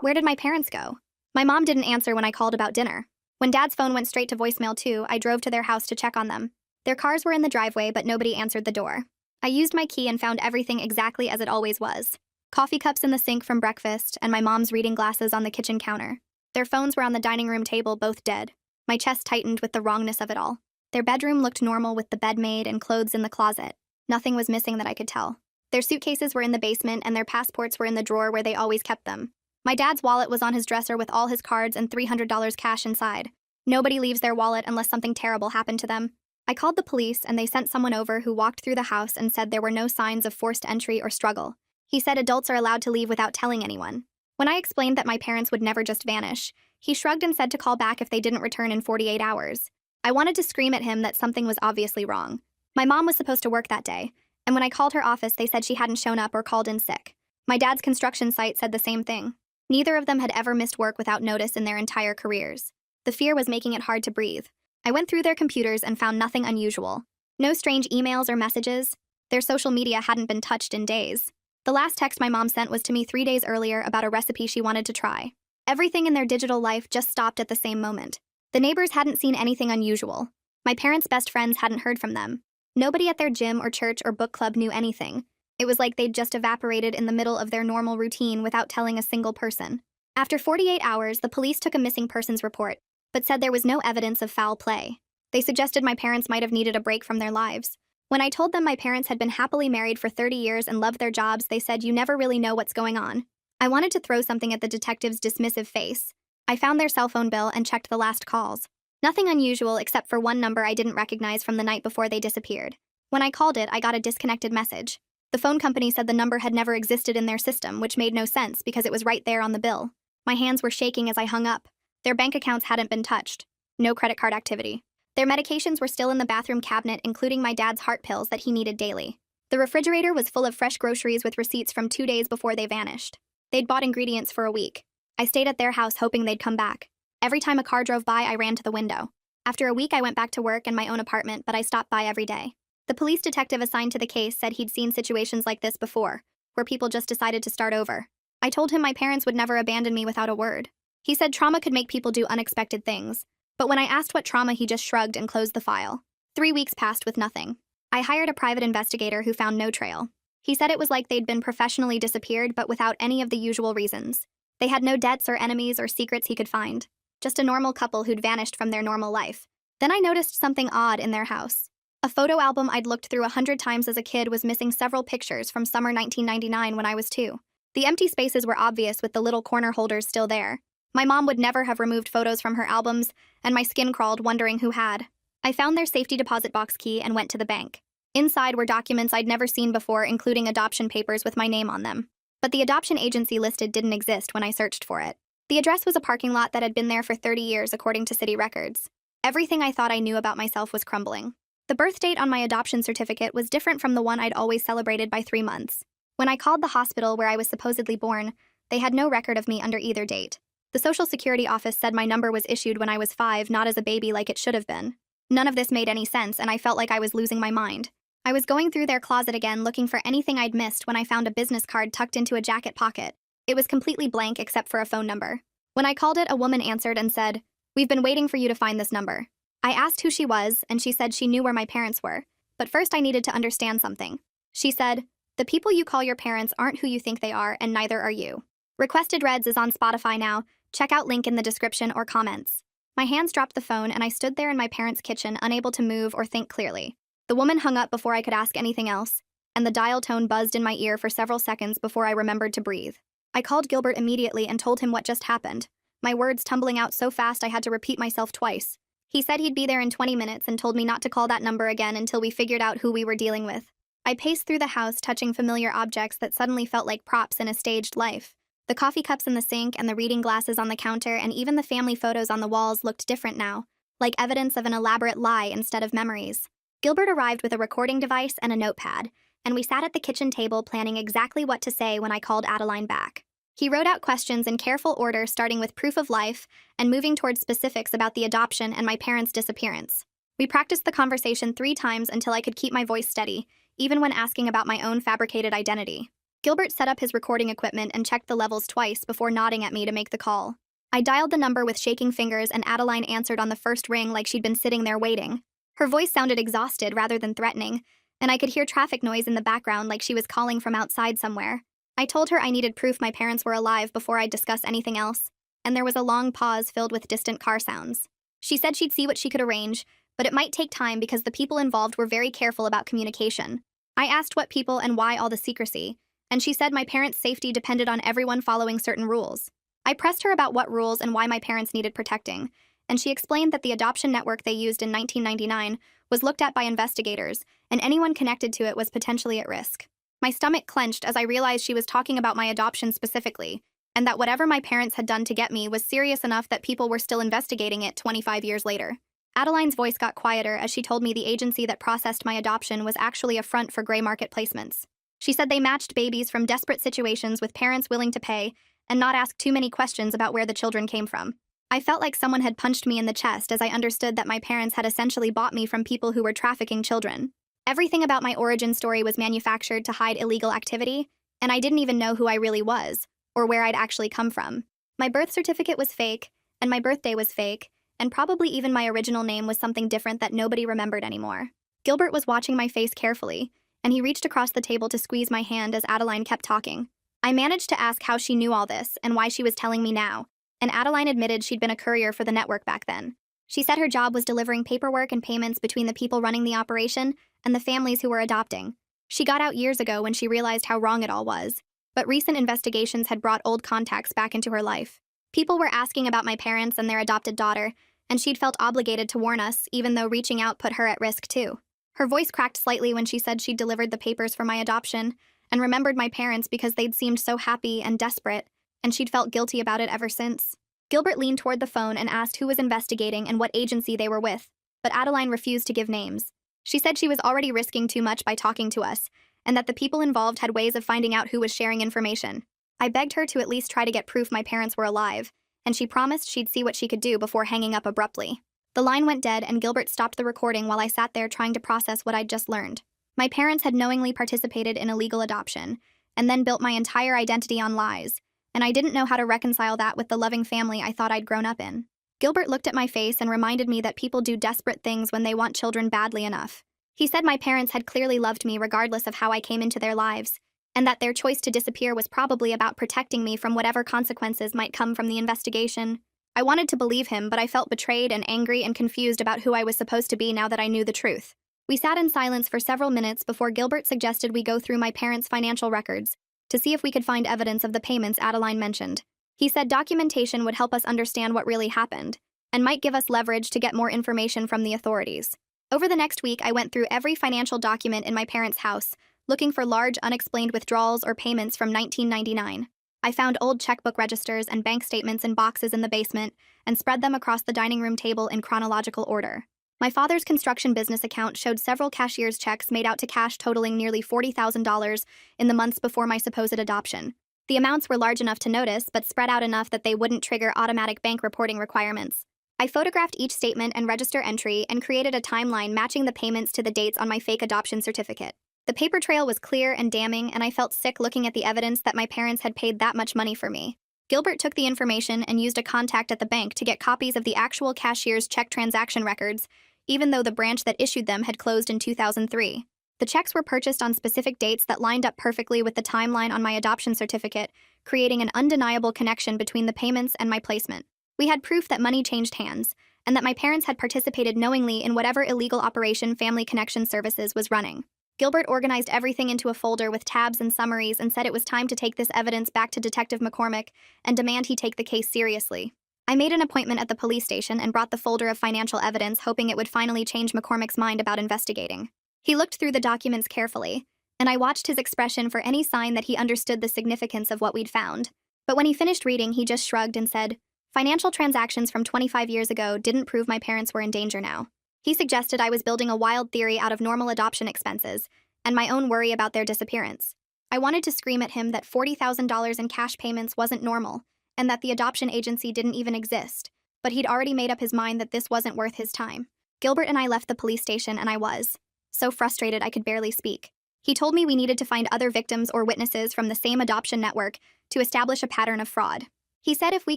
Where did my parents go? My mom didn't answer when I called about dinner. When Dad's phone went straight to voicemail too, I drove to their house to check on them. Their cars were in the driveway, but nobody answered the door. I used my key and found everything exactly as it always was. Coffee cups in the sink from breakfast, and my mom's reading glasses on the kitchen counter. Their phones were on the dining room table, both dead. My chest tightened with the wrongness of it all. Their bedroom looked normal with the bed made and clothes in the closet. Nothing was missing that I could tell. Their suitcases were in the basement and their passports were in the drawer where they always kept them. My dad's wallet was on his dresser with all his cards and $300 cash inside. Nobody leaves their wallet unless something terrible happened to them. I called the police and they sent someone over who walked through the house and said there were no signs of forced entry or struggle. He said adults are allowed to leave without telling anyone. When I explained that my parents would never just vanish, he shrugged and said to call back if they didn't return in 48 hours. I wanted to scream at him that something was obviously wrong. My mom was supposed to work that day, and when I called her office, they said she hadn't shown up or called in sick. My dad's construction site said the same thing. Neither of them had ever missed work without notice in their entire careers. The fear was making it hard to breathe. I went through their computers and found nothing unusual. No strange emails or messages. Their social media hadn't been touched in days. The last text my mom sent was to me 3 days earlier about a recipe she wanted to try. Everything in their digital life just stopped at the same moment. The neighbors hadn't seen anything unusual. My parents' best friends hadn't heard from them. Nobody at their gym or church or book club knew anything. It was like they'd just evaporated in the middle of their normal routine without telling a single person. After 48 hours, the police took a missing persons report, but said there was no evidence of foul play. They suggested my parents might have needed a break from their lives. When I told them my parents had been happily married for 30 years and loved their jobs, they said you never really know what's going on. I wanted to throw something at the detective's dismissive face. I found their cell phone bill and checked the last calls. Nothing unusual except for one number I didn't recognize from the night before they disappeared. When I called it, I got a disconnected message. The phone company said the number had never existed in their system, which made no sense because it was right there on the bill. My hands were shaking as I hung up. Their bank accounts hadn't been touched. No credit card activity. Their medications were still in the bathroom cabinet, including my dad's heart pills that he needed daily. The refrigerator was full of fresh groceries with receipts from 2 days before they vanished. They'd bought ingredients for a week. I stayed at their house hoping they'd come back. Every time a car drove by, I ran to the window. After a week, I went back to work in my own apartment, but I stopped by every day. The police detective assigned to the case said he'd seen situations like this before, where people just decided to start over. I told him my parents would never abandon me without a word. He said trauma could make people do unexpected things, but when I asked what trauma, he just shrugged and closed the file. 3 weeks passed with nothing. I hired a private investigator who found no trail. He said it was like they'd been professionally disappeared, but without any of the usual reasons. They had no debts or enemies or secrets he could find. Just a normal couple who'd vanished from their normal life. Then I noticed something odd in their house. A photo album I'd looked through 100 times as a kid was missing several pictures from summer 1999 when I was 2. The empty spaces were obvious with the little corner holders still there. My mom would never have removed photos from her albums, and my skin crawled wondering who had. I found their safety deposit box key and went to the bank. Inside were documents I'd never seen before, including adoption papers with my name on them. But the adoption agency listed didn't exist when I searched for it. The address was a parking lot that had been there for 30 years according to city records. Everything I thought I knew about myself was crumbling. The birth date on my adoption certificate was different from the one I'd always celebrated by 3 months. When I called the hospital where I was supposedly born, they had no record of me under either date. The Social Security office said my number was issued when I was 5, not as a baby like it should have been. None of this made any sense, and I felt like I was losing my mind. I was going through their closet again looking for anything I'd missed when I found a business card tucked into a jacket pocket. It was completely blank except for a phone number. When I called it, a woman answered and said, "We've been waiting for you to find this number." I asked who she was, and she said she knew where my parents were. But first I needed to understand something. She said, "The people you call your parents aren't who you think they are, and neither are you." Requested Reds is on Spotify now. Check out link in the description or comments. My hands dropped the phone and I stood there in my parents' kitchen, unable to move or think clearly. The woman hung up before I could ask anything else, and the dial tone buzzed in my ear for several seconds before I remembered to breathe. I called Gilbert immediately and told him what just happened, my words tumbling out so fast I had to repeat myself twice. He said he'd be there in 20 minutes and told me not to call that number again until we figured out who we were dealing with. I paced through the house, touching familiar objects that suddenly felt like props in a staged life. The coffee cups in the sink and the reading glasses on the counter and even the family photos on the walls looked different now, like evidence of an elaborate lie instead of memories. Gilbert arrived with a recording device and a notepad, and we sat at the kitchen table planning exactly what to say when I called Adeline back. He wrote out questions in careful order, starting with proof of life and moving towards specifics about the adoption and my parents' disappearance. We practiced the conversation 3 times until I could keep my voice steady, even when asking about my own fabricated identity. Gilbert set up his recording equipment and checked the levels twice before nodding at me to make the call. I dialed the number with shaking fingers, and Adeline answered on the first ring like she'd been sitting there waiting. Her voice sounded exhausted rather than threatening, and I could hear traffic noise in the background like she was calling from outside somewhere. I told her I needed proof my parents were alive before I'd discuss anything else, and there was a long pause filled with distant car sounds. She said she'd see what she could arrange, but it might take time because the people involved were very careful about communication. I asked what people and why all the secrecy, and she said my parents' safety depended on everyone following certain rules. I pressed her about what rules and why my parents needed protecting, and she explained that the adoption network they used in 1999 was looked at by investigators, and anyone connected to it was potentially at risk. My stomach clenched as I realized she was talking about my adoption specifically, and that whatever my parents had done to get me was serious enough that people were still investigating it 25 years later. Adeline's voice got quieter as she told me the agency that processed my adoption was actually a front for gray market placements. She said they matched babies from desperate situations with parents willing to pay and not ask too many questions about where the children came from. I felt like someone had punched me in the chest as I understood that my parents had essentially bought me from people who were trafficking children. Everything about my origin story was manufactured to hide illegal activity, and I didn't even know who I really was, or where I'd actually come from. My birth certificate was fake, and my birthday was fake, and probably even my original name was something different that nobody remembered anymore. Gilbert was watching my face carefully, and he reached across the table to squeeze my hand as Adeline kept talking. I managed to ask how she knew all this and why she was telling me now, and Adeline admitted she'd been a courier for the network back then. She said her job was delivering paperwork and payments between the people running the operation and the families who were adopting. She got out years ago when she realized how wrong it all was, but recent investigations had brought old contacts back into her life. People were asking about my parents and their adopted daughter, and she'd felt obligated to warn us, even though reaching out put her at risk too. Her voice cracked slightly when she said she'd delivered the papers for my adoption, and remembered my parents because they'd seemed so happy and desperate, and she'd felt guilty about it ever since. Gilbert leaned toward the phone and asked who was investigating and what agency they were with, but Adeline refused to give names. She said she was already risking too much by talking to us, and that the people involved had ways of finding out who was sharing information. I begged her to at least try to get proof my parents were alive, and she promised she'd see what she could do before hanging up abruptly. The line went dead, and Gilbert stopped the recording while I sat there trying to process what I'd just learned. My parents had knowingly participated in illegal adoption, and then built my entire identity on lies, and I didn't know how to reconcile that with the loving family I thought I'd grown up in. Gilbert looked at my face and reminded me that people do desperate things when they want children badly enough. He said my parents had clearly loved me regardless of how I came into their lives, and that their choice to disappear was probably about protecting me from whatever consequences might come from the investigation. I wanted to believe him, but I felt betrayed and angry and confused about who I was supposed to be now that I knew the truth. We sat in silence for several minutes before Gilbert suggested we go through my parents' financial records to see if we could find evidence of the payments Adeline mentioned. He said documentation would help us understand what really happened, and might give us leverage to get more information from the authorities. Over the next week, I went through every financial document in my parents' house, looking for large unexplained withdrawals or payments from 1999. I found old checkbook registers and bank statements in boxes in the basement and spread them across the dining room table in chronological order. My father's construction business account showed several cashier's checks made out to cash totaling nearly $40,000 in the months before my supposed adoption. The amounts were large enough to notice, but spread out enough that they wouldn't trigger automatic bank reporting requirements. I photographed each statement and register entry and created a timeline matching the payments to the dates on my fake adoption certificate. The paper trail was clear and damning, and I felt sick looking at the evidence that my parents had paid that much money for me. Gilbert took the information and used a contact at the bank to get copies of the actual cashier's check transaction records, even though the branch that issued them had closed in 2003. The checks were purchased on specific dates that lined up perfectly with the timeline on my adoption certificate, creating an undeniable connection between the payments and my placement. We had proof that money changed hands, and that my parents had participated knowingly in whatever illegal operation Family Connection Services was running. Gilbert organized everything into a folder with tabs and summaries and said it was time to take this evidence back to Detective McCormick and demand he take the case seriously. I made an appointment at the police station and brought the folder of financial evidence, hoping it would finally change McCormick's mind about investigating. He looked through the documents carefully, and I watched his expression for any sign that he understood the significance of what we'd found. But when he finished reading, he just shrugged and said, "Financial transactions from 25 years ago didn't prove my parents were in danger now." He suggested I was building a wild theory out of normal adoption expenses and my own worry about their disappearance. I wanted to scream at him that $40,000 in cash payments wasn't normal, and that the adoption agency didn't even exist, but he'd already made up his mind that this wasn't worth his time. Gilbert and I left the police station, and I was so frustrated I could barely speak. He told me we needed to find other victims or witnesses from the same adoption network to establish a pattern of fraud. He said if we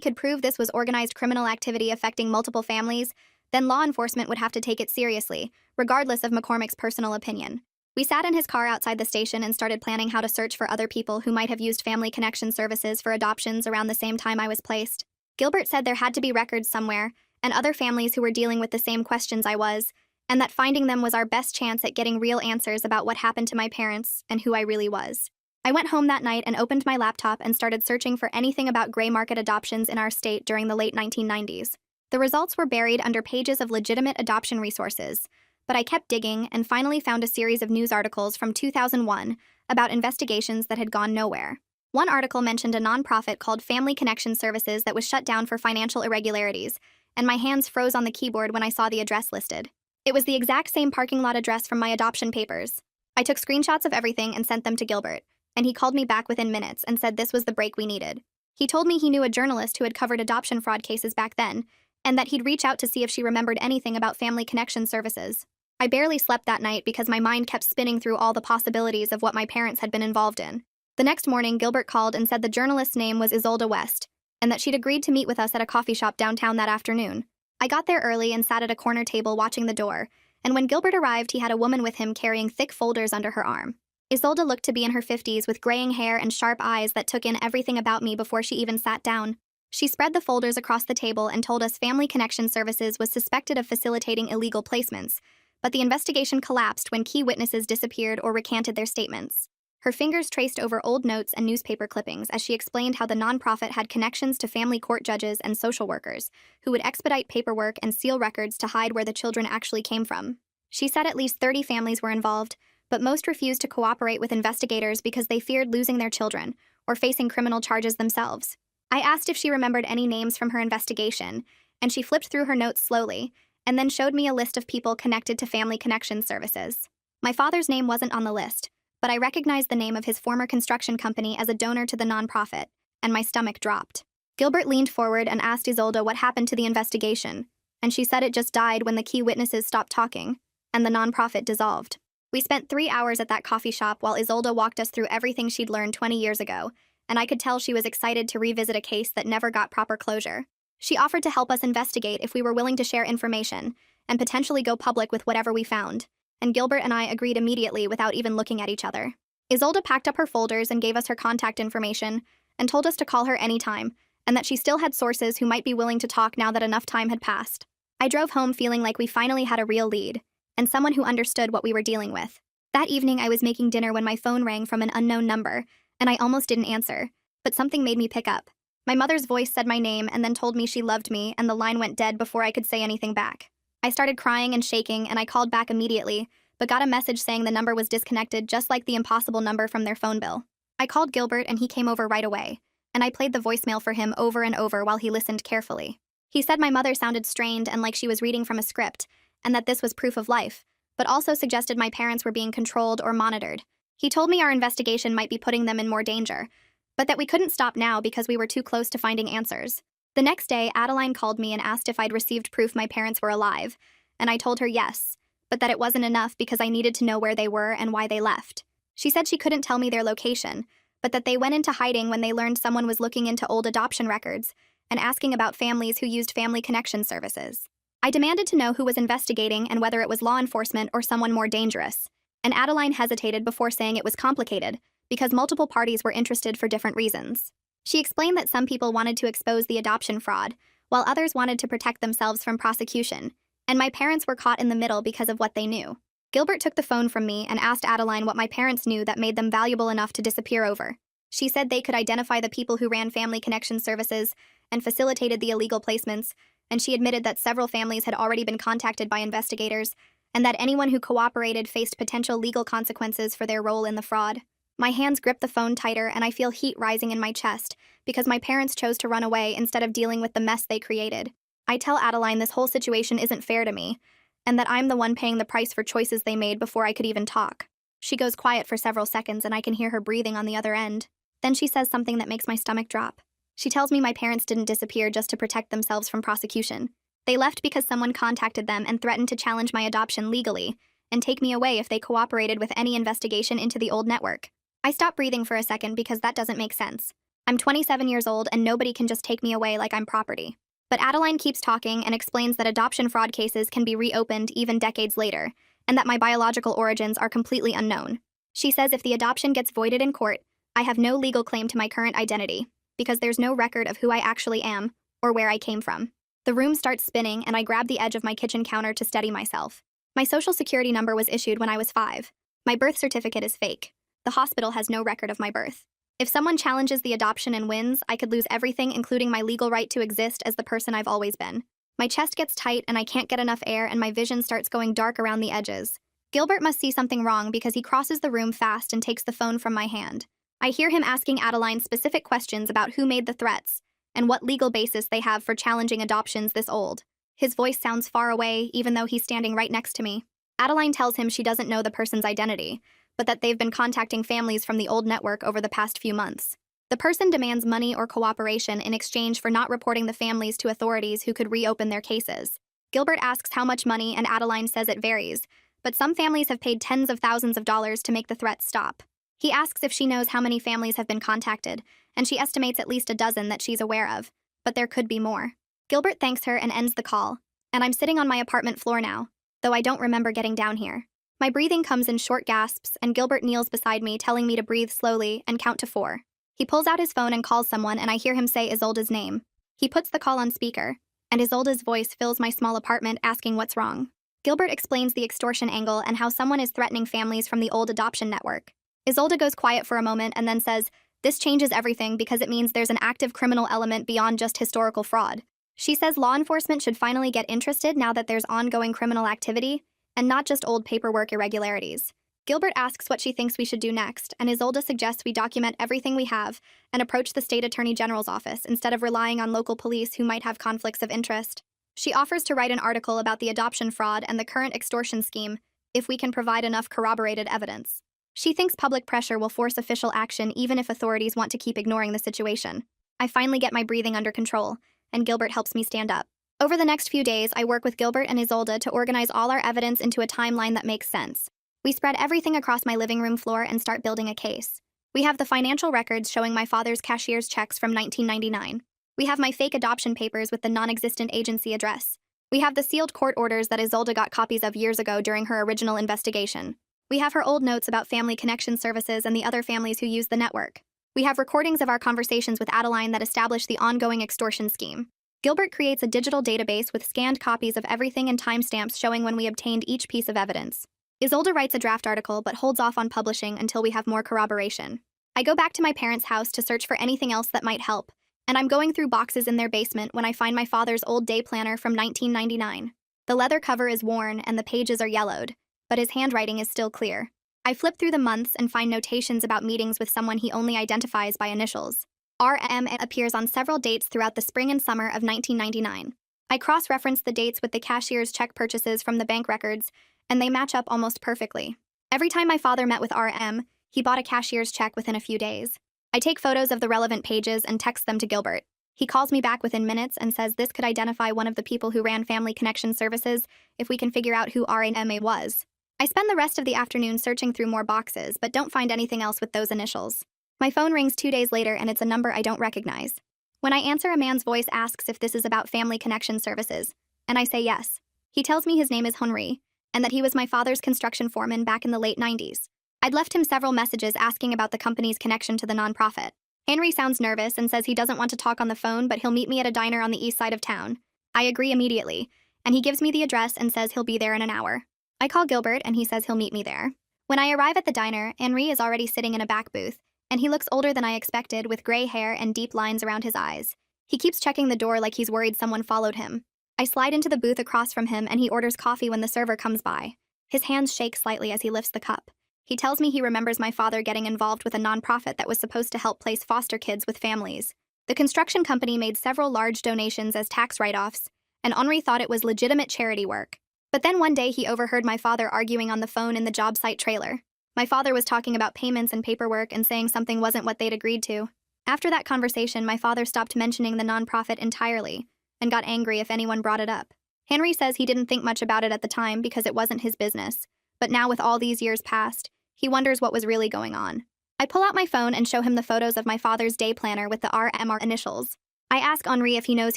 could prove this was organized criminal activity affecting multiple families, then law enforcement would have to take it seriously, regardless of McCormick's personal opinion. We sat in his car outside the station and started planning how to search for other people who might have used family connection services for adoptions around the same time I was placed. Gilbert said there had to be records somewhere, and other families who were dealing with the same questions I was, and that finding them was our best chance at getting real answers about what happened to my parents and who I really was. I went home that night and opened my laptop and started searching for anything about gray market adoptions in our state during the late 1990s. The results were buried under pages of legitimate adoption resources, but I kept digging and finally found a series of news articles from 2001 about investigations that had gone nowhere. One article mentioned a nonprofit called Family Connection Services that was shut down for financial irregularities, and my hands froze on the keyboard when I saw the address listed. It was the exact same parking lot address from my adoption papers. I took screenshots of everything and sent them to Gilbert, and he called me back within minutes and said this was the break we needed. He told me he knew a journalist who had covered adoption fraud cases back then, and that he'd reach out to see if she remembered anything about Family Connection Services. I barely slept that night because my mind kept spinning through all the possibilities of what my parents had been involved in. The next morning, Gilbert called and said the journalist's name was Isolde West, and that she'd agreed to meet with us at a coffee shop downtown that afternoon. I got there early and sat at a corner table watching the door, and when Gilbert arrived, he had a woman with him carrying thick folders under her arm. Isolde looked to be in her 50s with graying hair and sharp eyes that took in everything about me before she even sat down. She spread the folders across the table and told us Family Connection Services was suspected of facilitating illegal placements, but the investigation collapsed when key witnesses disappeared or recanted their statements. Her fingers traced over old notes and newspaper clippings as she explained how the nonprofit had connections to family court judges and social workers, who would expedite paperwork and seal records to hide where the children actually came from. She said at least 30 families were involved, but most refused to cooperate with investigators because they feared losing their children or facing criminal charges themselves. I asked if she remembered any names from her investigation, and she flipped through her notes slowly, and then showed me a list of people connected to Family Connection Services. My father's name wasn't on the list, but I recognized the name of his former construction company as a donor to the nonprofit, and my stomach dropped. Gilbert leaned forward and asked Isolde what happened to the investigation, and she said it just died when the key witnesses stopped talking, and the nonprofit dissolved. We spent 3 hours at that coffee shop while Isolde walked us through everything she'd learned 20 years ago, and I could tell she was excited to revisit a case that never got proper closure. She offered to help us investigate if we were willing to share information, and potentially go public with whatever we found, and Gilbert and I agreed immediately without even looking at each other. Isolde packed up her folders and gave us her contact information, and told us to call her anytime, and that she still had sources who might be willing to talk now that enough time had passed. I drove home feeling like we finally had a real lead, and someone who understood what we were dealing with. That evening I was making dinner when my phone rang from an unknown number, and I almost didn't answer, but something made me pick up. My mother's voice said my name and then told me she loved me, and the line went dead before I could say anything back. I started crying and shaking, and I called back immediately, but got a message saying the number was disconnected just like the impossible number from their phone bill. I called Gilbert and he came over right away, and I played the voicemail for him over and over while he listened carefully. He said my mother sounded strained and like she was reading from a script, and that this was proof of life, but also suggested my parents were being controlled or monitored. He told me our investigation might be putting them in more danger, but that we couldn't stop now because we were too close to finding answers. The next day, Adeline called me and asked if I'd received proof my parents were alive, and I told her yes, but that it wasn't enough because I needed to know where they were and why they left. She said she couldn't tell me their location, but that they went into hiding when they learned someone was looking into old adoption records and asking about families who used Family Connection Services. I demanded to know who was investigating and whether it was law enforcement or someone more dangerous, and Adeline hesitated before saying it was complicated because multiple parties were interested for different reasons. She explained that some people wanted to expose the adoption fraud, while others wanted to protect themselves from prosecution, and my parents were caught in the middle because of what they knew. Gilbert took the phone from me and asked Adeline what my parents knew that made them valuable enough to disappear over. She said they could identify the people who ran Family Connection Services and facilitated the illegal placements, and she admitted that several families had already been contacted by investigators, and that anyone who cooperated faced potential legal consequences for their role in the fraud. My hands grip the phone tighter, and I feel heat rising in my chest because my parents chose to run away instead of dealing with the mess they created. I tell Adeline this whole situation isn't fair to me, and that I'm the one paying the price for choices they made before I could even talk. She goes quiet for several seconds, and I can hear her breathing on the other end. Then she says something that makes my stomach drop. She tells me my parents didn't disappear just to protect themselves from prosecution. They left because someone contacted them and threatened to challenge my adoption legally, and take me away if they cooperated with any investigation into the old network. I stop breathing for a second because that doesn't make sense. I'm 27 years old and nobody can just take me away like I'm property. But Adeline keeps talking and explains that adoption fraud cases can be reopened even decades later, and that my biological origins are completely unknown. She says if the adoption gets voided in court, I have no legal claim to my current identity, because there's no record of who I actually am or where I came from. The room starts spinning and I grab the edge of my kitchen counter to steady myself. My social security number was issued when I was 5. My birth certificate is fake. The hospital has no record of my birth. If someone challenges the adoption and wins, I could lose everything, including my legal right to exist as the person I've always been. My chest gets tight and I can't get enough air and my vision starts going dark around the edges. Gilbert must see something wrong because he crosses the room fast and takes the phone from my hand. I hear him asking Adeline specific questions about who made the threats and what legal basis they have for challenging adoptions this old. His voice sounds far away, even though he's standing right next to me. Adeline tells him she doesn't know the person's identity, but that they've been contacting families from the old network over the past few months. The person demands money or cooperation in exchange for not reporting the families to authorities who could reopen their cases. Gilbert asks how much money, and Adeline says it varies, but some families have paid tens of thousands of dollars to make the threats stop. He asks if she knows how many families have been contacted, and she estimates at least a dozen that she's aware of, but there could be more. Gilbert thanks her and ends the call, and I'm sitting on my apartment floor now, though I don't remember getting down here. My breathing comes in short gasps, and Gilbert kneels beside me, telling me to breathe slowly and count to 4. He pulls out his phone and calls someone, and I hear him say Isolda's name. He puts the call on speaker, and Isolda's voice fills my small apartment, asking what's wrong. Gilbert explains the extortion angle and how someone is threatening families from the old adoption network. Isolda goes quiet for a moment and then says, "This changes everything because it means there's an active criminal element beyond just historical fraud." She says law enforcement should finally get interested now that there's ongoing criminal activity, and not just old paperwork irregularities. Gilbert asks what she thinks we should do next, and Isolda suggests we document everything we have and approach the state attorney general's office instead of relying on local police who might have conflicts of interest. She offers to write an article about the adoption fraud and the current extortion scheme if we can provide enough corroborated evidence. She thinks public pressure will force official action even if authorities want to keep ignoring the situation. I finally get my breathing under control, and Gilbert helps me stand up. Over the next few days, I work with Gilbert and Isolda to organize all our evidence into a timeline that makes sense. We spread everything across my living room floor and start building a case. We have the financial records showing my father's cashier's checks from 1999. We have my fake adoption papers with the non-existent agency address. We have the sealed court orders that Isolda got copies of years ago during her original investigation. We have her old notes about family connection services and the other families who use the network. We have recordings of our conversations with Adeline that establish the ongoing extortion scheme. Gilbert creates a digital database with scanned copies of everything and timestamps showing when we obtained each piece of evidence. Isolda writes a draft article but holds off on publishing until we have more corroboration. I go back to my parents' house to search for anything else that might help, and I'm going through boxes in their basement when I find my father's old day planner from 1999. The leather cover is worn and the pages are yellowed, but his handwriting is still clear. I flip through the months and find notations about meetings with someone he only identifies by initials. RM appears on several dates throughout the spring and summer of 1999. I cross-reference the dates with the cashier's check purchases from the bank records, and they match up almost perfectly. Every time my father met with RM, he bought a cashier's check within a few days. I take photos of the relevant pages and text them to Gilbert. He calls me back within minutes and says this could identify one of the people who ran Family Connection Services if we can figure out who RM was. I spend the rest of the afternoon searching through more boxes, but don't find anything else with those initials. My phone rings 2 days later, and it's a number I don't recognize. When I answer, a man's voice asks if this is about Family Connection Services, and I say yes. He tells me his name is Henri, and that he was my father's construction foreman back in the late 90s. I'd left him several messages asking about the company's connection to the nonprofit. Henry sounds nervous and says he doesn't want to talk on the phone, but he'll meet me at a diner on the east side of town. I agree immediately, and he gives me the address and says he'll be there in an hour. I call Gilbert, and he says he'll meet me there. When I arrive at the diner, Henri is already sitting in a back booth, and he looks older than I expected, with gray hair and deep lines around his eyes. He keeps checking the door like he's worried someone followed him. I slide into the booth across from him, and he orders coffee when the server comes by. His hands shake slightly as he lifts the cup. He tells me he remembers my father getting involved with a nonprofit that was supposed to help place foster kids with families. The construction company made several large donations as tax write-offs, and Henri thought it was legitimate charity work. But then one day he overheard my father arguing on the phone in the job site trailer. My father was talking about payments and paperwork and saying something wasn't what they'd agreed to. After that conversation, my father stopped mentioning the nonprofit entirely and got angry if anyone brought it up. Henry says he didn't think much about it at the time because it wasn't his business, But now with all these years past, he wonders what was really going on. I pull out my phone and show him the photos of my father's day planner with the RMR initials. I ask Henri if he knows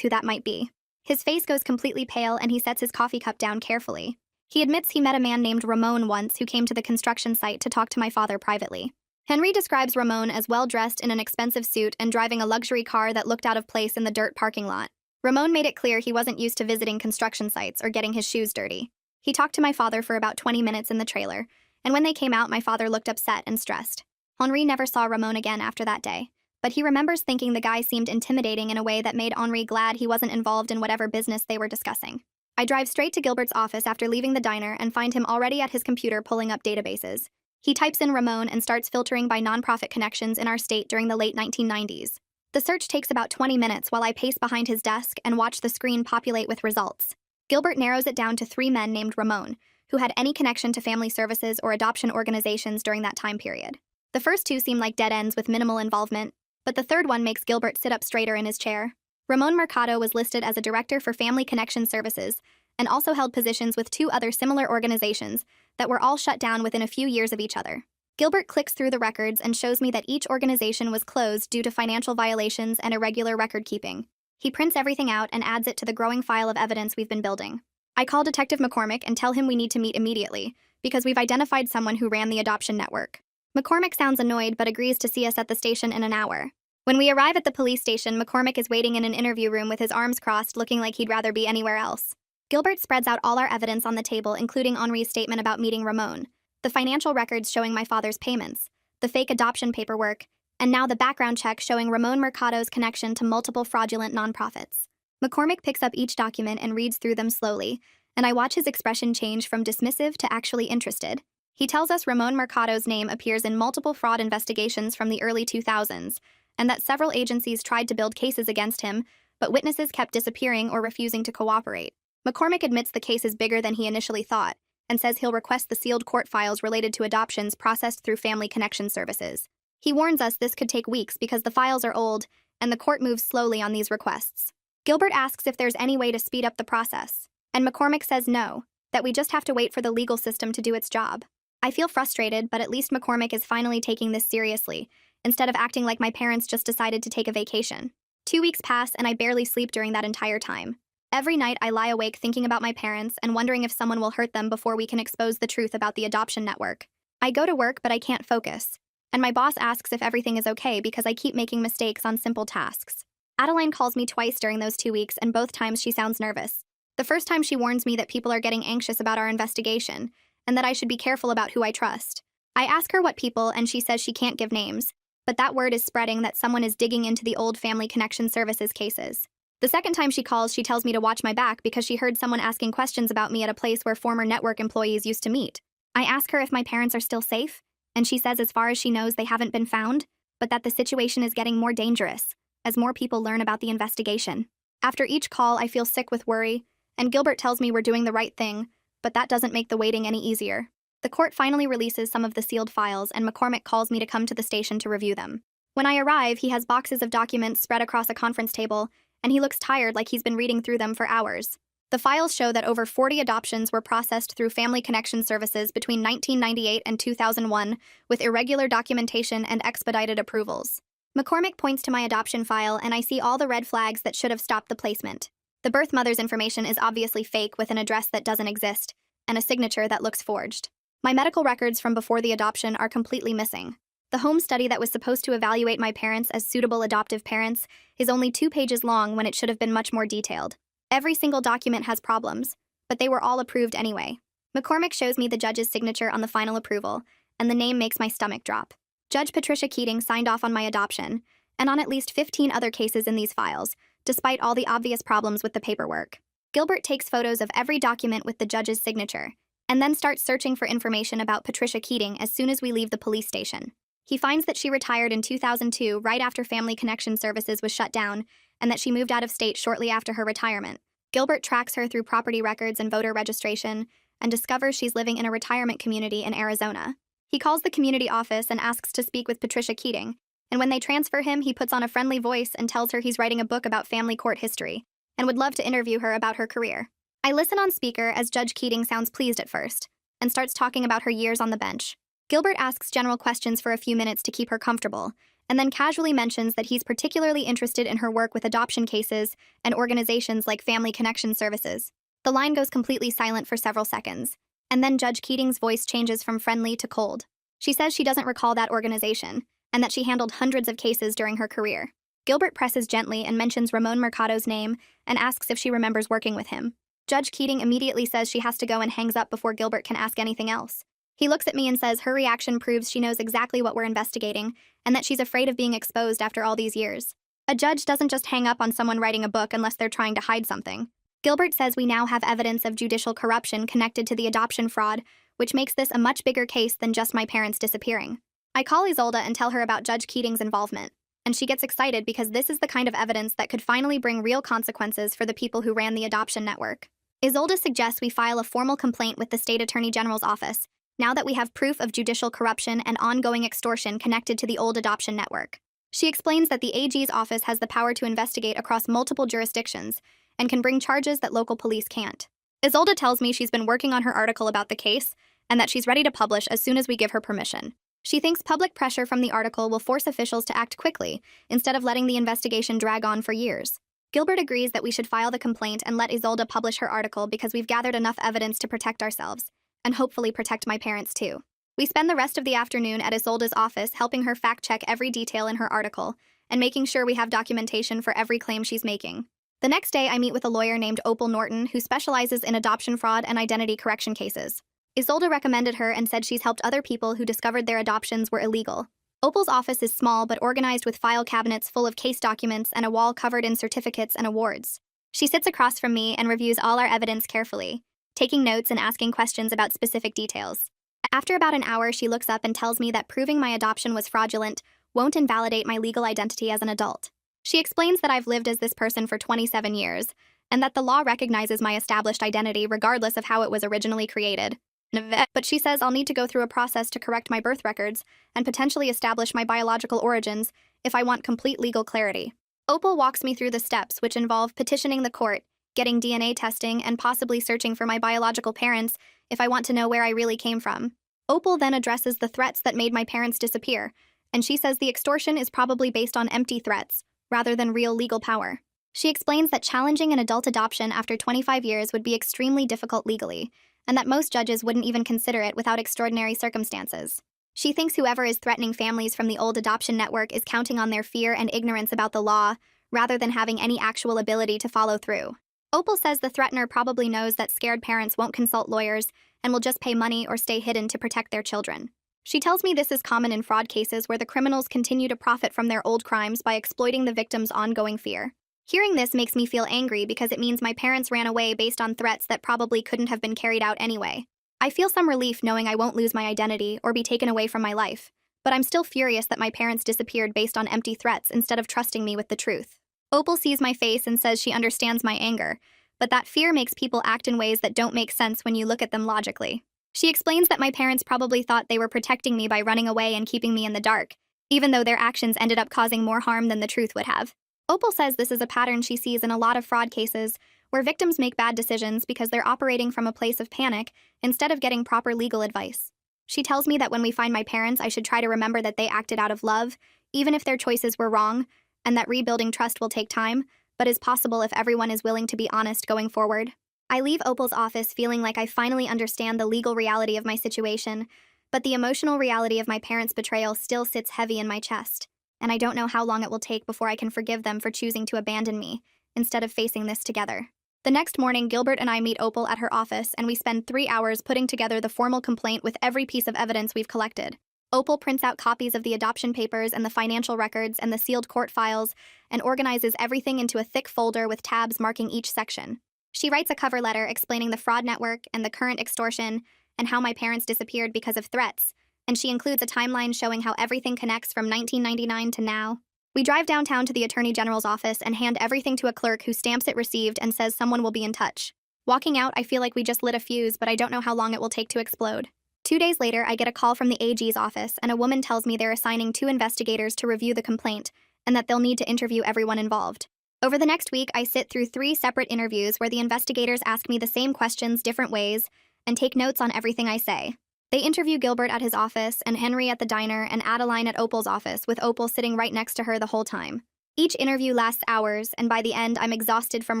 who that might be. His face goes completely pale and he sets his coffee cup down carefully. He admits he met a man named Ramon once who came to the construction site to talk to my father privately. Henri describes Ramon as well-dressed in an expensive suit and driving a luxury car that looked out of place in the dirt parking lot. Ramon made it clear he wasn't used to visiting construction sites or getting his shoes dirty. He talked to my father for about 20 minutes in the trailer, and when they came out, my father looked upset and stressed. Henri never saw Ramon again after that day, but he remembers thinking the guy seemed intimidating in a way that made Henri glad he wasn't involved in whatever business they were discussing. I drive straight to Gilbert's office after leaving the diner and find him already at his computer pulling up databases. He types in Ramon and starts filtering by nonprofit connections in our state during the late 1990s. The search takes about 20 minutes while I pace behind his desk and watch the screen populate with results. Gilbert narrows it down to 3 men named Ramon, who had any connection to family services or adoption organizations during that time period. The first 2 seem like dead ends with minimal involvement, but the third one makes Gilbert sit up straighter in his chair. Ramon Mercado was listed as a director for Family Connection Services and also held positions with 2 other similar organizations that were all shut down within a few years of each other. Gilbert clicks through the records and shows me that each organization was closed due to financial violations and irregular record keeping. He prints everything out and adds it to the growing file of evidence we've been building. I call Detective McCormick and tell him we need to meet immediately, because we've identified someone who ran the adoption network. McCormick sounds annoyed but agrees to see us at the station in an hour. When we arrive at the police station, McCormick is waiting in an interview room with his arms crossed, looking like he'd rather be anywhere else. Gilbert spreads out all our evidence on the table, including Henri's statement about meeting Ramon, the financial records showing my father's payments, the fake adoption paperwork, and now the background check showing Ramon Mercado's connection to multiple fraudulent nonprofits. McCormick picks up each document and reads through them slowly, and I watch his expression change from dismissive to actually interested. He tells us Ramon Mercado's name appears in multiple fraud investigations from the early 2000s, and that several agencies tried to build cases against him, but witnesses kept disappearing or refusing to cooperate. McCormick admits the case is bigger than he initially thought, and says he'll request the sealed court files related to adoptions processed through Family Connection Services. He warns us this could take weeks because the files are old, and the court moves slowly on these requests. Gilbert asks if there's any way to speed up the process, and McCormick says no, that we just have to wait for the legal system to do its job. I feel frustrated, but at least McCormick is finally taking this seriously, instead of acting like my parents just decided to take a vacation. 2 weeks pass, and I barely sleep during that entire time. Every night I lie awake thinking about my parents and wondering if someone will hurt them before we can expose the truth about the adoption network. I go to work, but I can't focus, and my boss asks if everything is okay because I keep making mistakes on simple tasks. Adeline calls me twice during those 2 weeks, and both times she sounds nervous. The first time she warns me that people are getting anxious about our investigation, and that I should be careful about who I trust. I ask her what people, and she says she can't give names, but that word is spreading that someone is digging into the old Family Connection Services cases. The second time she calls, she tells me to watch my back because she heard someone asking questions about me at a place where former network employees used to meet. I ask her if my parents are still safe, and she says as far as she knows they haven't been found, but that the situation is getting more dangerous as more people learn about the investigation. After each call, I feel sick with worry, and Gilbert tells me we're doing the right thing, but that doesn't make the waiting any easier. The court finally releases some of the sealed files, and McCormick calls me to come to the station to review them. When I arrive, he has boxes of documents spread across a conference table, and he looks tired like he's been reading through them for hours. The files show that over 40 adoptions were processed through Family Connection Services between 1998 and 2001, with irregular documentation and expedited approvals. McCormick points to my adoption file, and I see all the red flags that should have stopped the placement. The birth mother's information is obviously fake with an address that doesn't exist, and a signature that looks forged. My medical records from before the adoption are completely missing. The home study that was supposed to evaluate my parents as suitable adoptive parents is only 2 pages long when it should have been much more detailed. Every single document has problems, but they were all approved anyway. McCormick shows me the judge's signature on the final approval, and the name makes my stomach drop. Judge Patricia Keating signed off on my adoption, and on at least 15 other cases in these files, despite all the obvious problems with the paperwork. Gilbert takes photos of every document with the judge's signature, and then starts searching for information about Patricia Keating as soon as we leave the police station. He finds that she retired in 2002 right after Family Connection Services was shut down, and that she moved out of state shortly after her retirement. Gilbert tracks her through property records and voter registration, and discovers she's living in a retirement community in Arizona. He calls the community office and asks to speak with Patricia Keating, and when they transfer him, he puts on a friendly voice and tells her he's writing a book about family court history, and would love to interview her about her career. I listen on speaker as Judge Keating sounds pleased at first, and starts talking about her years on the bench. Gilbert asks general questions for a few minutes to keep her comfortable, and then casually mentions that he's particularly interested in her work with adoption cases and organizations like Family Connection Services. The line goes completely silent for several seconds, and then Judge Keating's voice changes from friendly to cold. She says she doesn't recall that organization, and that she handled hundreds of cases during her career. Gilbert presses gently and mentions Ramon Mercado's name and asks if she remembers working with him. Judge Keating immediately says she has to go and hangs up before Gilbert can ask anything else. He looks at me and says her reaction proves she knows exactly what we're investigating and that she's afraid of being exposed after all these years. A judge doesn't just hang up on someone writing a book unless they're trying to hide something. Gilbert says we now have evidence of judicial corruption connected to the adoption fraud, which makes this a much bigger case than just my parents disappearing. I call Isolde and tell her about Judge Keating's involvement, and she gets excited because this is the kind of evidence that could finally bring real consequences for the people who ran the adoption network. Isolde suggests we file a formal complaint with the State Attorney General's office, now that we have proof of judicial corruption and ongoing extortion connected to the old adoption network. She explains that the AG's office has the power to investigate across multiple jurisdictions and can bring charges that local police can't. Isolde tells me she's been working on her article about the case and that she's ready to publish as soon as we give her permission. She thinks public pressure from the article will force officials to act quickly instead of letting the investigation drag on for years. Gilbert agrees that we should file the complaint and let Isolde publish her article because we've gathered enough evidence to protect ourselves, and hopefully protect my parents too. We spend the rest of the afternoon at Isolde's office helping her fact-check every detail in her article and making sure we have documentation for every claim she's making. The next day, I meet with a lawyer named Opal Norton who specializes in adoption fraud and identity correction cases. Isolde recommended her and said she's helped other people who discovered their adoptions were illegal. Opal's office is small but organized with file cabinets full of case documents and a wall covered in certificates and awards. She sits across from me and reviews all our evidence carefully, taking notes and asking questions about specific details. After about an hour, she looks up and tells me that proving my adoption was fraudulent won't invalidate my legal identity as an adult. She explains that I've lived as this person for 27 years, and that the law recognizes my established identity regardless of how it was originally created. But she says I'll need to go through a process to correct my birth records and potentially establish my biological origins if I want complete legal clarity. Opal walks me through the steps, which involve petitioning the court, getting DNA testing, and possibly searching for my biological parents if I want to know where I really came from. Opal then addresses the threats that made my parents disappear, and she says the extortion is probably based on empty threats, rather than real legal power. She explains that challenging an adult adoption after 25 years would be extremely difficult legally, and that most judges wouldn't even consider it without extraordinary circumstances. She thinks whoever is threatening families from the old adoption network is counting on their fear and ignorance about the law, rather than having any actual ability to follow through. Opal says the threatener probably knows that scared parents won't consult lawyers and will just pay money or stay hidden to protect their children. She tells me this is common in fraud cases where the criminals continue to profit from their old crimes by exploiting the victim's ongoing fear. Hearing this makes me feel angry because it means my parents ran away based on threats that probably couldn't have been carried out anyway. I feel some relief knowing I won't lose my identity or be taken away from my life, but I'm still furious that my parents disappeared based on empty threats instead of trusting me with the truth. Opal sees my face and says she understands my anger, but that fear makes people act in ways that don't make sense when you look at them logically. She explains that my parents probably thought they were protecting me by running away and keeping me in the dark, even though their actions ended up causing more harm than the truth would have. Opal says this is a pattern she sees in a lot of fraud cases, where victims make bad decisions because they're operating from a place of panic instead of getting proper legal advice. She tells me that when we find my parents, I should try to remember that they acted out of love, even if their choices were wrong, and that rebuilding trust will take time, but is possible if everyone is willing to be honest going forward. I leave Opal's office feeling like I finally understand the legal reality of my situation, but the emotional reality of my parents' betrayal still sits heavy in my chest, and I don't know how long it will take before I can forgive them for choosing to abandon me, instead of facing this together. The next morning, Gilbert and I meet Opal at her office, and we spend 3 hours putting together the formal complaint with every piece of evidence we've collected. Opal prints out copies of the adoption papers and the financial records and the sealed court files, and organizes everything into a thick folder with tabs marking each section. She writes a cover letter explaining the fraud network and the current extortion and how my parents disappeared because of threats, and she includes a timeline showing how everything connects from 1999 to now. We drive downtown to the Attorney General's office and hand everything to a clerk who stamps it received and says someone will be in touch. Walking out, I feel like we just lit a fuse, but I don't know how long it will take to explode. 2 days later, I get a call from the AG's office, and a woman tells me they're assigning 2 investigators to review the complaint, and that they'll need to interview everyone involved. Over the next week, I sit through 3 separate interviews where the investigators ask me the same questions different ways, and take notes on everything I say. They interview Gilbert at his office, and Henry at the diner, and Adeline at Opal's office, with Opal sitting right next to her the whole time. Each interview lasts hours, and by the end, I'm exhausted from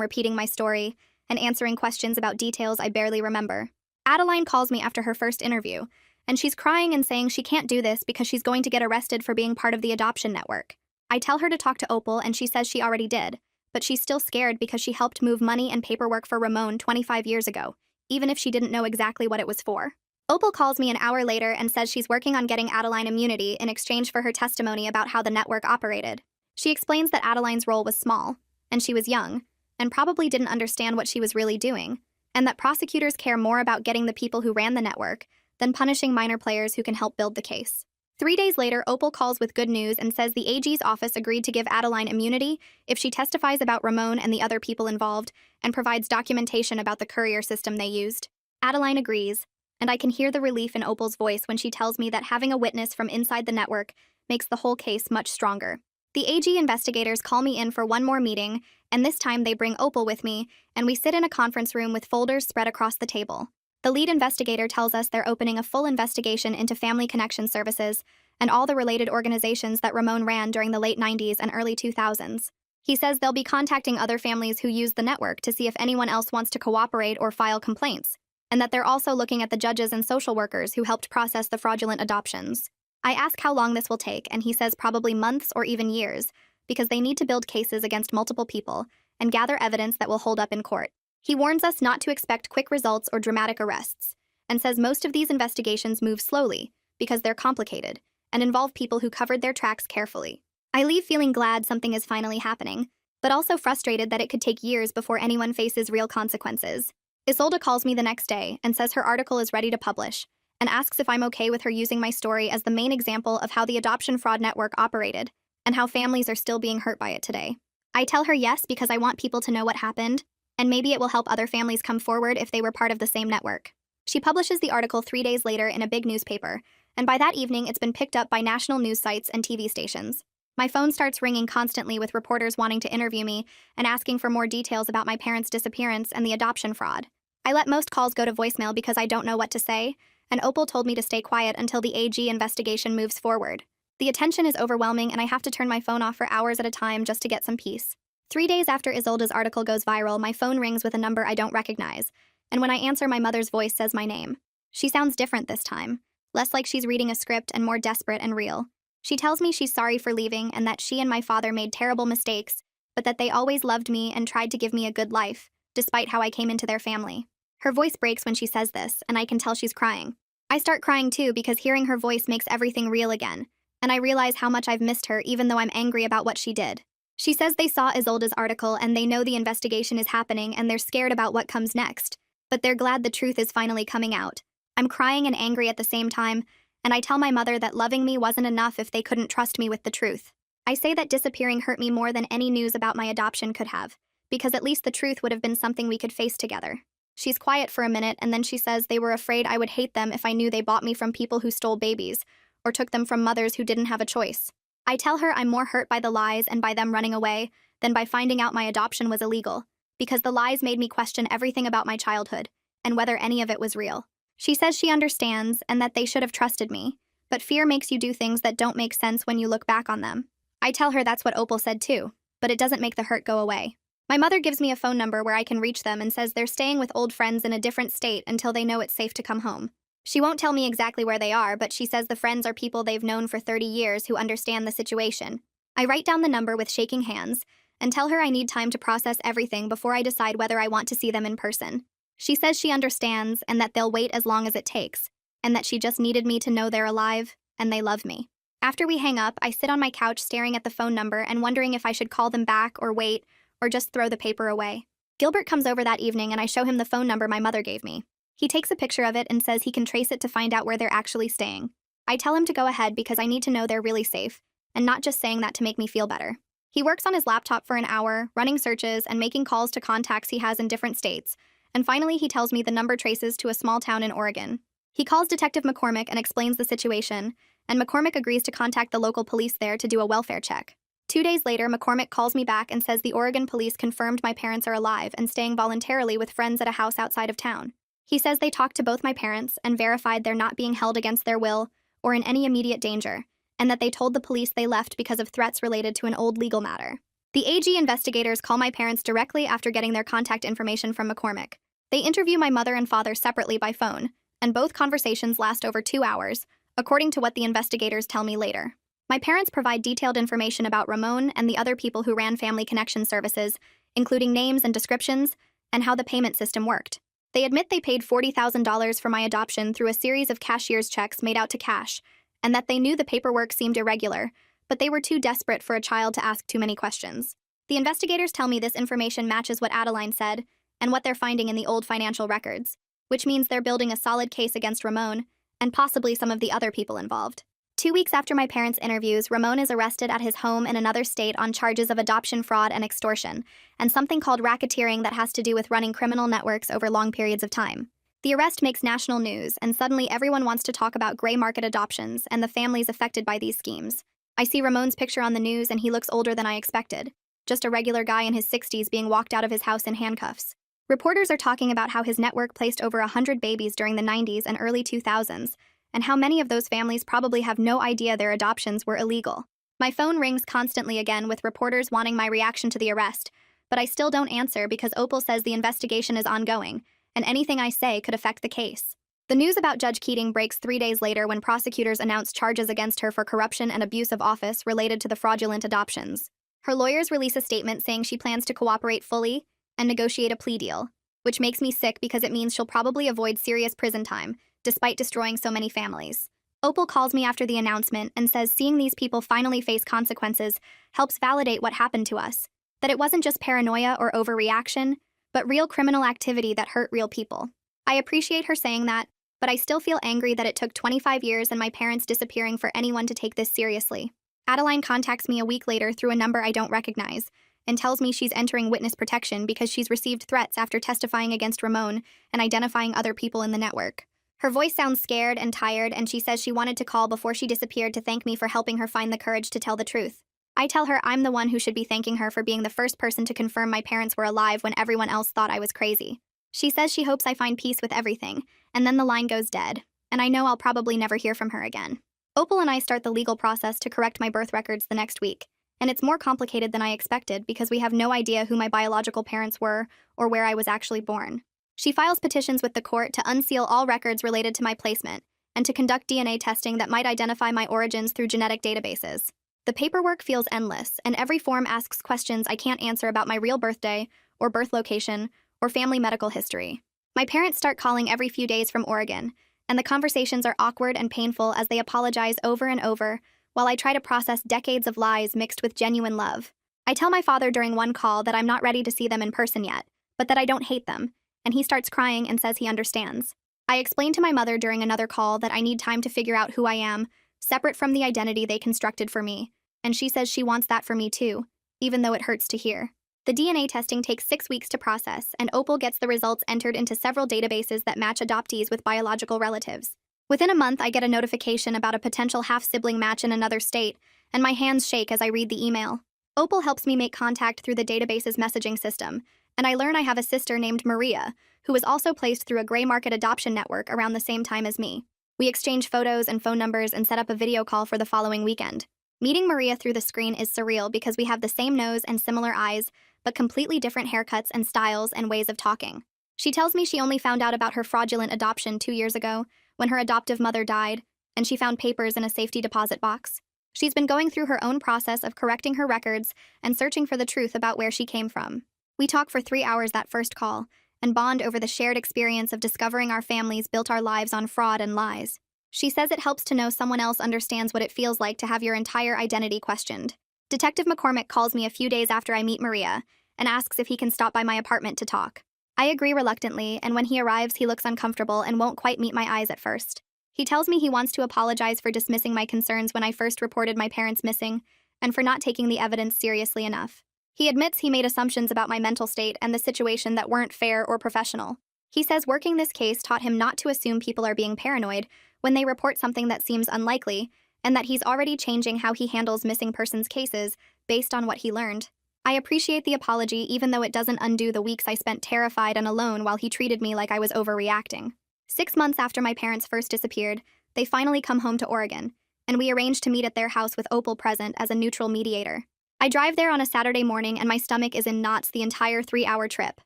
repeating my story and answering questions about details I barely remember. Adeline calls me after her first interview, and she's crying and saying she can't do this because she's going to get arrested for being part of the adoption network. I tell her to talk to Opal, and she says she already did, but she's still scared because she helped move money and paperwork for Ramon 25 years ago, even if she didn't know exactly what it was for. Opal calls me an hour later and says she's working on getting Adeline immunity in exchange for her testimony about how the network operated. She explains that Adeline's role was small, and she was young, and probably didn't understand what she was really doing, and that prosecutors care more about getting the people who ran the network than punishing minor players who can help build the case. 3 days later, Opal calls with good news and says the AG's office agreed to give Adeline immunity if she testifies about Ramon and the other people involved and provides documentation about the courier system they used. Adeline agrees, and I can hear the relief in Opal's voice when she tells me that having a witness from inside the network makes the whole case much stronger. The AG investigators call me in for one more meeting, and this time they bring Opal with me, and we sit in a conference room with folders spread across the table. The lead investigator tells us they're opening a full investigation into Family Connection Services and all the related organizations that Ramon ran during the late 90s and early 2000s. He says they'll be contacting other families who use the network to see if anyone else wants to cooperate or file complaints, and that they're also looking at the judges and social workers who helped process the fraudulent adoptions. I ask how long this will take, and he says probably months or even years, because they need to build cases against multiple people and gather evidence that will hold up in court. He warns us not to expect quick results or dramatic arrests, and says most of these investigations move slowly because they're complicated and involve people who covered their tracks carefully. I leave feeling glad something is finally happening, but also frustrated that it could take years before anyone faces real consequences. Isolde calls me the next day and says her article is ready to publish, and asks if I'm okay with her using my story as the main example of how the adoption fraud network operated, and how families are still being hurt by it today. I tell her yes because I want people to know what happened, and maybe it will help other families come forward if they were part of the same network. She publishes the article 3 days later in a big newspaper, and by that evening it's been picked up by national news sites and TV stations. My phone starts ringing constantly with reporters wanting to interview me and asking for more details about my parents' disappearance and the adoption fraud. I let most calls go to voicemail because I don't know what to say, and Opal told me to stay quiet until the AG investigation moves forward. The attention is overwhelming, and I have to turn my phone off for hours at a time just to get some peace. 3 days after Isolde's article goes viral, my phone rings with a number I don't recognize, and when I answer, my mother's voice says my name. She sounds different this time, less like she's reading a script and more desperate and real. She tells me she's sorry for leaving and that she and my father made terrible mistakes, but that they always loved me and tried to give me a good life, despite how I came into their family. Her voice breaks when she says this, and I can tell she's crying. I start crying too because hearing her voice makes everything real again, and I realize how much I've missed her even though I'm angry about what she did. She says they saw Isolde's article and they know the investigation is happening and they're scared about what comes next, but they're glad the truth is finally coming out. I'm crying and angry at the same time, and I tell my mother that loving me wasn't enough if they couldn't trust me with the truth. I say that disappearing hurt me more than any news about my adoption could have, because at least the truth would have been something we could face together. She's quiet for a minute, and then she says they were afraid I would hate them if I knew they bought me from people who stole babies, or took them from mothers who didn't have a choice. I tell her I'm more hurt by the lies and by them running away than by finding out my adoption was illegal, because the lies made me question everything about my childhood, and whether any of it was real. She says she understands and that they should have trusted me, but fear makes you do things that don't make sense when you look back on them. I tell her that's what Opal said too, but it doesn't make the hurt go away. My mother gives me a phone number where I can reach them and says they're staying with old friends in a different state until they know it's safe to come home. She won't tell me exactly where they are, but she says the friends are people they've known for 30 years who understand the situation. I write down the number with shaking hands and tell her I need time to process everything before I decide whether I want to see them in person. She says she understands and that they'll wait as long as it takes, and that she just needed me to know they're alive and they love me. After we hang up, I sit on my couch staring at the phone number and wondering if I should call them back or wait or just throw the paper away. Gilbert comes over that evening and I show him the phone number my mother gave me. He takes a picture of it and says he can trace it to find out where they're actually staying. I tell him to go ahead because I need to know they're really safe, and not just saying that to make me feel better. He works on his laptop for an hour, running searches and making calls to contacts he has in different states, and finally he tells me the number traces to a small town in Oregon. He calls Detective McCormick and explains the situation, and McCormick agrees to contact the local police there to do a welfare check. 2 days later, McCormick calls me back and says the Oregon police confirmed my parents are alive and staying voluntarily with friends at a house outside of town. He says they talked to both my parents and verified they're not being held against their will or in any immediate danger, and that they told the police they left because of threats related to an old legal matter. The AG investigators call my parents directly after getting their contact information from McCormick. They interview my mother and father separately by phone, and both conversations last over 2 hours, according to what the investigators tell me later. My parents provide detailed information about Ramon and the other people who ran family connection services, including names and descriptions, and how the payment system worked. They admit they paid $40,000 for my adoption through a series of cashier's checks made out to cash, and that they knew the paperwork seemed irregular, but they were too desperate for a child to ask too many questions. The investigators tell me this information matches what Adeline said and what they're finding in the old financial records, which means they're building a solid case against Ramon and possibly some of the other people involved. 2 weeks after my parents' interviews, Ramon is arrested at his home in another state on charges of adoption fraud and extortion, and something called racketeering that has to do with running criminal networks over long periods of time. The arrest makes national news, and suddenly everyone wants to talk about gray market adoptions and the families affected by these schemes. I see Ramon's picture on the news, and he looks older than I expected. Just a regular guy in his 60s being walked out of his house in handcuffs. Reporters are talking about how his network placed over 100 babies during the 90s and early 2000s, and how many of those families probably have no idea their adoptions were illegal. My phone rings constantly again with reporters wanting my reaction to the arrest, but I still don't answer because Opal says the investigation is ongoing, and anything I say could affect the case. The news about Judge Keating breaks 3 days later when prosecutors announce charges against her for corruption and abuse of office related to the fraudulent adoptions. Her lawyers release a statement saying she plans to cooperate fully and negotiate a plea deal, which makes me sick because it means she'll probably avoid serious prison time, despite destroying so many families. Opal calls me after the announcement and says seeing these people finally face consequences helps validate what happened to us, that it wasn't just paranoia or overreaction, but real criminal activity that hurt real people. I appreciate her saying that, but I still feel angry that it took 25 years and my parents disappearing for anyone to take this seriously. Adeline contacts me a week later through a number I don't recognize and tells me she's entering witness protection because she's received threats after testifying against Ramon and identifying other people in the network. Her voice sounds scared and tired, and she says she wanted to call before she disappeared to thank me for helping her find the courage to tell the truth. I tell her I'm the one who should be thanking her for being the first person to confirm my parents were alive when everyone else thought I was crazy. She says she hopes I find peace with everything, and then the line goes dead, and I know I'll probably never hear from her again. Opal and I start the legal process to correct my birth records the next week, and it's more complicated than I expected because we have no idea who my biological parents were or where I was actually born. She files petitions with the court to unseal all records related to my placement and to conduct DNA testing that might identify my origins through genetic databases. The paperwork feels endless, and every form asks questions I can't answer about my real birthday, or birth location, or family medical history. My parents start calling every few days from Oregon, and the conversations are awkward and painful as they apologize over and over while I try to process decades of lies mixed with genuine love. I tell my father during one call that I'm not ready to see them in person yet, but that I don't hate them, and he starts crying and says he understands. I explain to my mother during another call that I need time to figure out who I am, separate from the identity they constructed for me, and she says she wants that for me too, even though it hurts to hear. The DNA testing takes 6 weeks to process, and Opal gets the results entered into several databases that match adoptees with biological relatives. Within a month, I get a notification about a potential half-sibling match in another state, and my hands shake as I read the email. Opal helps me make contact through the database's messaging system, and I learn I have a sister named Maria, who was also placed through a gray market adoption network around the same time as me. We exchange photos and phone numbers and set up a video call for the following weekend. Meeting Maria through the screen is surreal because we have the same nose and similar eyes, but completely different haircuts and styles and ways of talking. She tells me she only found out about her fraudulent adoption 2 years ago, when her adoptive mother died, and she found papers in a safety deposit box. She's been going through her own process of correcting her records and searching for the truth about where she came from. We talk for 3 hours that first call, and bond over the shared experience of discovering our families built our lives on fraud and lies. She says it helps to know someone else understands what it feels like to have your entire identity questioned. Detective McCormick calls me a few days after I meet Maria and asks if he can stop by my apartment to talk. I agree reluctantly, and when he arrives, he looks uncomfortable and won't quite meet my eyes at first. He tells me he wants to apologize for dismissing my concerns when I first reported my parents missing and for not taking the evidence seriously enough. He admits he made assumptions about my mental state and the situation that weren't fair or professional. He says working this case taught him not to assume people are being paranoid when they report something that seems unlikely, and that he's already changing how he handles missing persons cases based on what he learned. I appreciate the apology even though it doesn't undo the weeks I spent terrified and alone while he treated me like I was overreacting. 6 months after my parents first disappeared, they finally come home to Oregon, and we arranged to meet at their house with Opal present as a neutral mediator. I drive there on a Saturday morning and my stomach is in knots the entire 3-hour trip.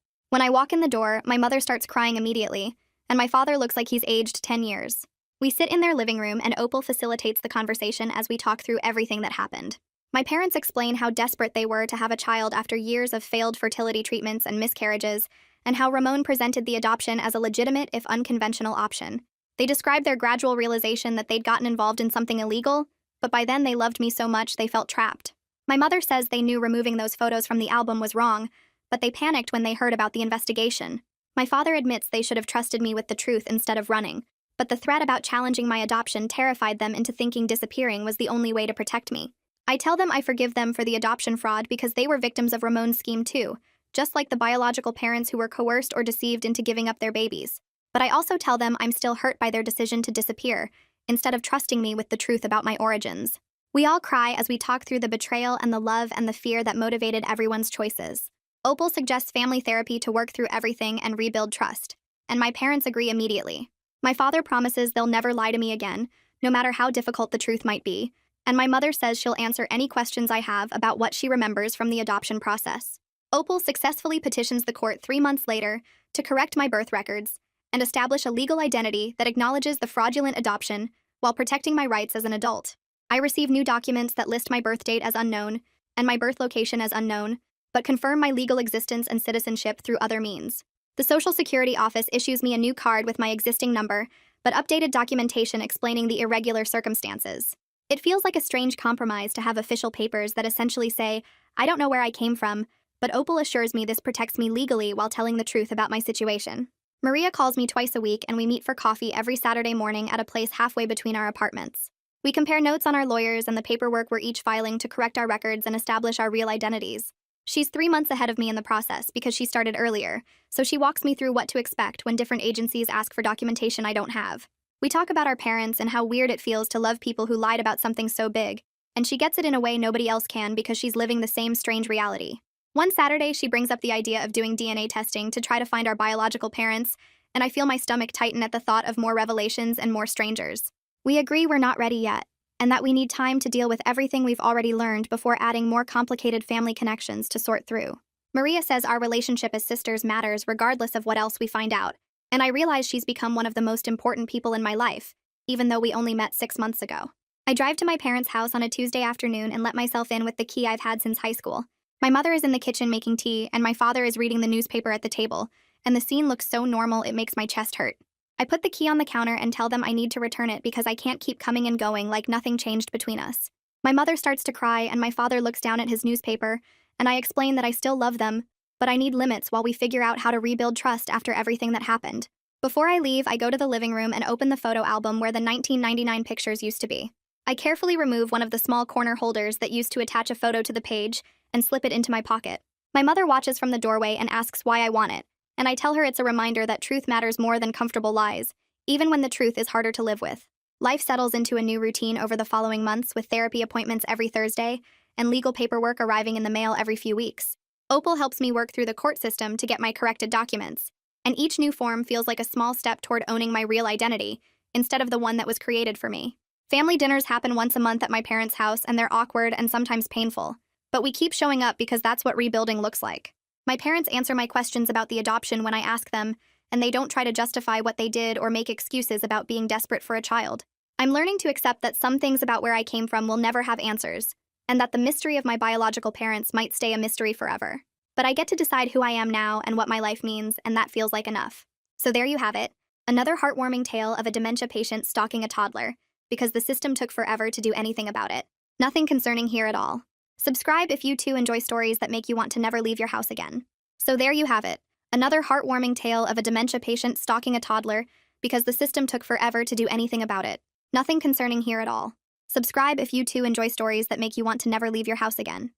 When I walk in the door, my mother starts crying immediately, and my father looks like he's aged 10 years. We sit in their living room and Opal facilitates the conversation as we talk through everything that happened. My parents explain how desperate they were to have a child after years of failed fertility treatments and miscarriages, and how Ramon presented the adoption as a legitimate if unconventional option. They described their gradual realization that they'd gotten involved in something illegal, but by then they loved me so much they felt trapped. My mother says they knew removing those photos from the album was wrong, but they panicked when they heard about the investigation. My father admits they should have trusted me with the truth instead of running, but the threat about challenging my adoption terrified them into thinking disappearing was the only way to protect me. I tell them I forgive them for the adoption fraud because they were victims of Ramon's scheme too, just like the biological parents who were coerced or deceived into giving up their babies. But I also tell them I'm still hurt by their decision to disappear, instead of trusting me with the truth about my origins. We all cry as we talk through the betrayal and the love and the fear that motivated everyone's choices. Opal suggests family therapy to work through everything and rebuild trust, and my parents agree immediately. My father promises they'll never lie to me again, no matter how difficult the truth might be, and my mother says she'll answer any questions I have about what she remembers from the adoption process. Opal successfully petitions the court 3 months later to correct my birth records and establish a legal identity that acknowledges the fraudulent adoption while protecting my rights as an adult. I receive new documents that list my birth date as unknown and my birth location as unknown, but confirm my legal existence and citizenship through other means. The Social Security office issues me a new card with my existing number, but updated documentation explaining the irregular circumstances. It feels like a strange compromise to have official papers that essentially say, I don't know where I came from, but Opal assures me this protects me legally while telling the truth about my situation. Maria calls me twice a week and we meet for coffee every Saturday morning at a place halfway between our apartments. We compare notes on our lawyers and the paperwork we're each filing to correct our records and establish our real identities. She's 3 months ahead of me in the process because she started earlier, so she walks me through what to expect when different agencies ask for documentation I don't have. We talk about our parents and how weird it feels to love people who lied about something so big, and she gets it in a way nobody else can because she's living the same strange reality. One Saturday, she brings up the idea of doing DNA testing to try to find our biological parents, and I feel my stomach tighten at the thought of more revelations and more strangers. We agree we're not ready yet, and that we need time to deal with everything we've already learned before adding more complicated family connections to sort through. Maria says our relationship as sisters matters regardless of what else we find out, and I realize she's become one of the most important people in my life, even though we only met 6 months ago. I drive to my parents' house on a Tuesday afternoon and let myself in with the key I've had since high school. My mother is in the kitchen making tea, and my father is reading the newspaper at the table, and the scene looks so normal it makes my chest hurt. I put the key on the counter and tell them I need to return it because I can't keep coming and going like nothing changed between us. My mother starts to cry and my father looks down at his newspaper, and I explain that I still love them, but I need limits while we figure out how to rebuild trust after everything that happened. Before I leave, I go to the living room and open the photo album where the 1999 pictures used to be. I carefully remove one of the small corner holders that used to attach a photo to the page and slip it into my pocket. My mother watches from the doorway and asks why I want it, and I tell her it's a reminder that truth matters more than comfortable lies, even when the truth is harder to live with. Life settles into a new routine over the following months with therapy appointments every Thursday and legal paperwork arriving in the mail every few weeks. Opal helps me work through the court system to get my corrected documents, and each new form feels like a small step toward owning my real identity, instead of the one that was created for me. Family dinners happen once a month at my parents' house, and they're awkward and sometimes painful, but we keep showing up because that's what rebuilding looks like. My parents answer my questions about the adoption when I ask them, and they don't try to justify what they did or make excuses about being desperate for a child. I'm learning to accept that some things about where I came from will never have answers, and that the mystery of my biological parents might stay a mystery forever. But I get to decide who I am now and what my life means, and that feels like enough. So there you have it, another heartwarming tale of a dementia patient stalking a toddler, because the system took forever to do anything about it. Nothing concerning here at all. Subscribe if you too enjoy stories that make you want to never leave your house again. So there you have it, another heartwarming tale of a dementia patient stalking a toddler because the system took forever to do anything about it. Nothing concerning here at all. Subscribe if you too enjoy stories that make you want to never leave your house again.